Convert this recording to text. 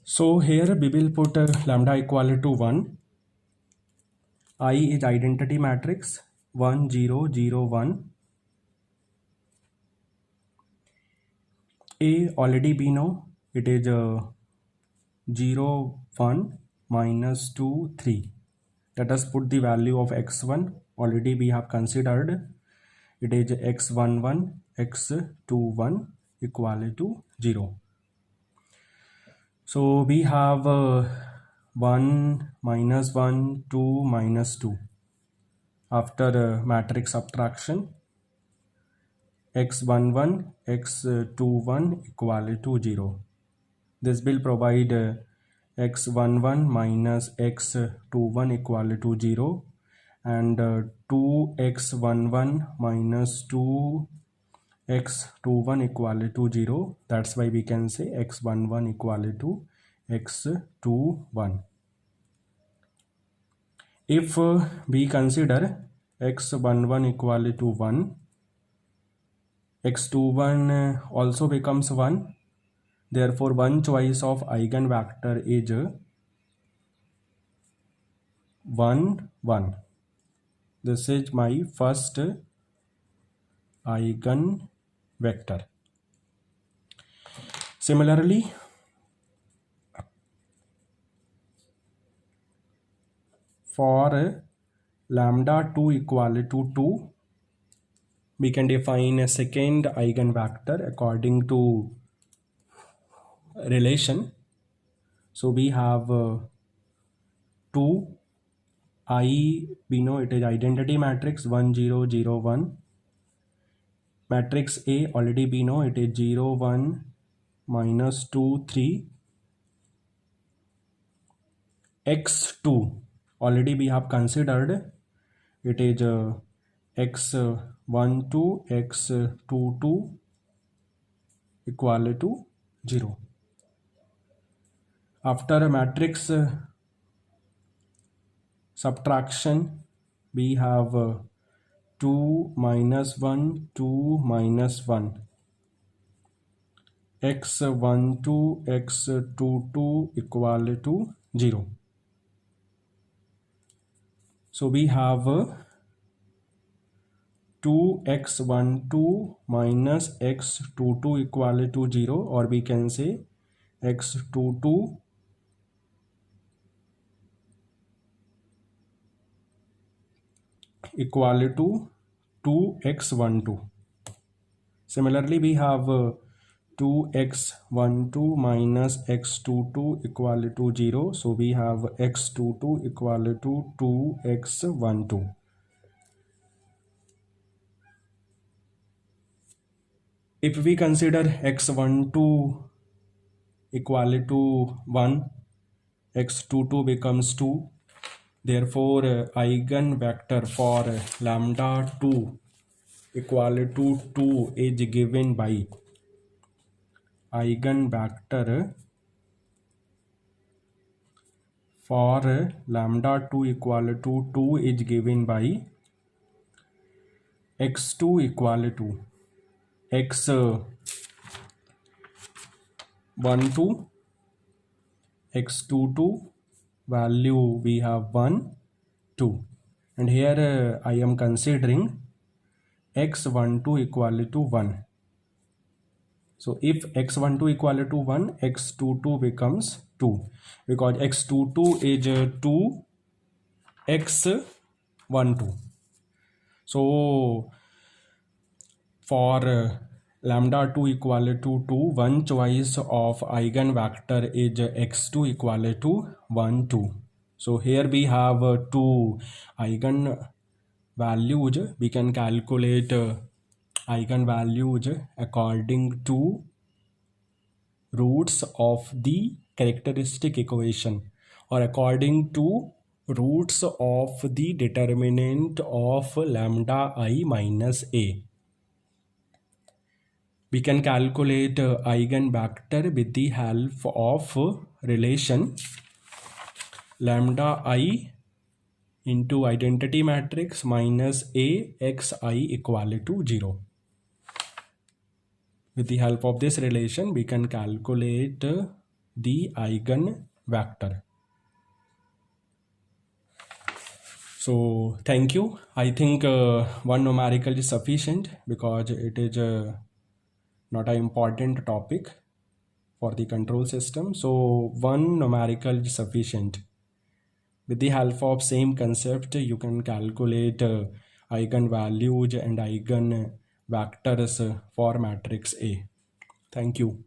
So here we will put lambda equal to 1. I is identity matrix 1 0 0 1. A already we know it is 0 1 minus 2 3. Let us put the value of x1. Already we have considered it is x11 x21 equal to 0. So we have 1 minus 1 2 minus 2. After matrix subtraction, x11 x21 equal to 0. This will provide x11 minus x21 equal to 0, and 2x11 minus 2x21 equal to 0. That's why we can say x11 equal to x21. If we consider x11 equal to 1, x21 also becomes 1. Therefore, one choice of eigenvector is 1 1. This is my first eigenvector. Similarly, for lambda 2 equal to 2, we can define a second eigenvector according to relation. So we have 2. I, we know it is identity matrix 1 0 0 1. Matrix A already we know it is 0 1 minus 2 3. x2 already we have considered it is x12 x22 equal to 0. After a matrix subtraction, we have 2 minus 1 2 minus 1. x12 x22 equal to 0. So we have 2x12 minus x22 equal to 0, or we can say x22 equal to 2x12. Similarly, we have 2x12 minus x22 equal to 0. So we have x22 equal to 2x12. If we consider x12 equal to 1, x22 becomes 2. Therefore, eigenvector for lambda 2 equal to 2 is given by eigenvector for lambda 2 equal to 2 is given by x2 equal to x12 x22 value we have 1 2, and here I am considering x12 equal to 1. So if x12 equal to 1, x22 becomes 2, because x22 is 2 x12. So for lambda 2 equal to 2, one choice of eigenvector is x2 equal to 1 2. So here we have two eigen values. We can calculate eigenvalues according to roots of the characteristic equation, or according to roots of the determinant of lambda I minus a. We can calculate eigenvector with the help of relation lambda I into identity matrix minus a xi equal to 0. With the help of this relation, we can calculate the eigenvector. So thank you. I think one numerical is sufficient because it is not an important topic for the control system. So one numerical is sufficient. With the help of same concept, you can calculate eigenvalues and eigenvectors for matrix A. Thank you.